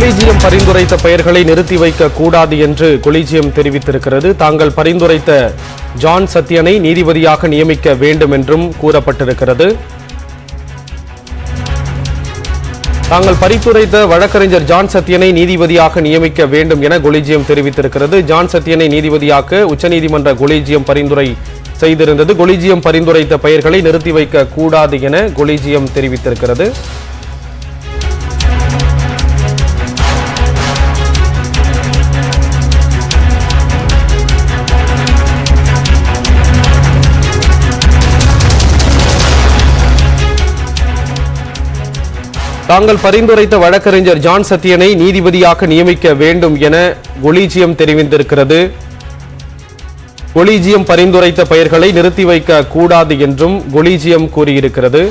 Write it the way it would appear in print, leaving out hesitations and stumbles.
Collegium பரிந்துரைத்த பெயர்களை நிறுத்தி வைக்க கூடாது என்று கொலீஜியம் தெரிவித்திருக்கிறது. தாங்கள் பரிந்துரைத்த ஜான் சத்யனை நீதிபதியாக நியமிக்க வேண்டும் என்றும் கூறப்பட்டிருக்கிறது. தாங்கள் பரிந்துரைத்த வழக்கறிஞர் ஜான் சத்யனை நீதிபதியாக நியமிக்க வேண்டும் என கொலீஜியம் தெரிவித்திருக்கிறது. ஜான் சத்யனை நீதிபதியாக்க உச்சநீதிமன்ற கொலீஜியம் பரிந்துரை செய்திருந்தது. கொலீஜியம் பரிந்துரைத்த பெயர்களை நிறுத்தி வைக்க கூடாது என கொலீஜியம் தெரிவித்திருக்கிறது. தாங்கள் பரிந்துரைத்த வழக்கறிஞர் ஜான் சத்யனை நீதிபதியாக நியமிக்க வேண்டும் என கொலீஜியம் தெரிவித்திருக்கிறது. கொலீஜியம் பரிந்துரைத்த பெயர்களை நிறுத்தி வைக்க கூடாது என்றும் கொலீஜியம் கூறியிருக்கிறது.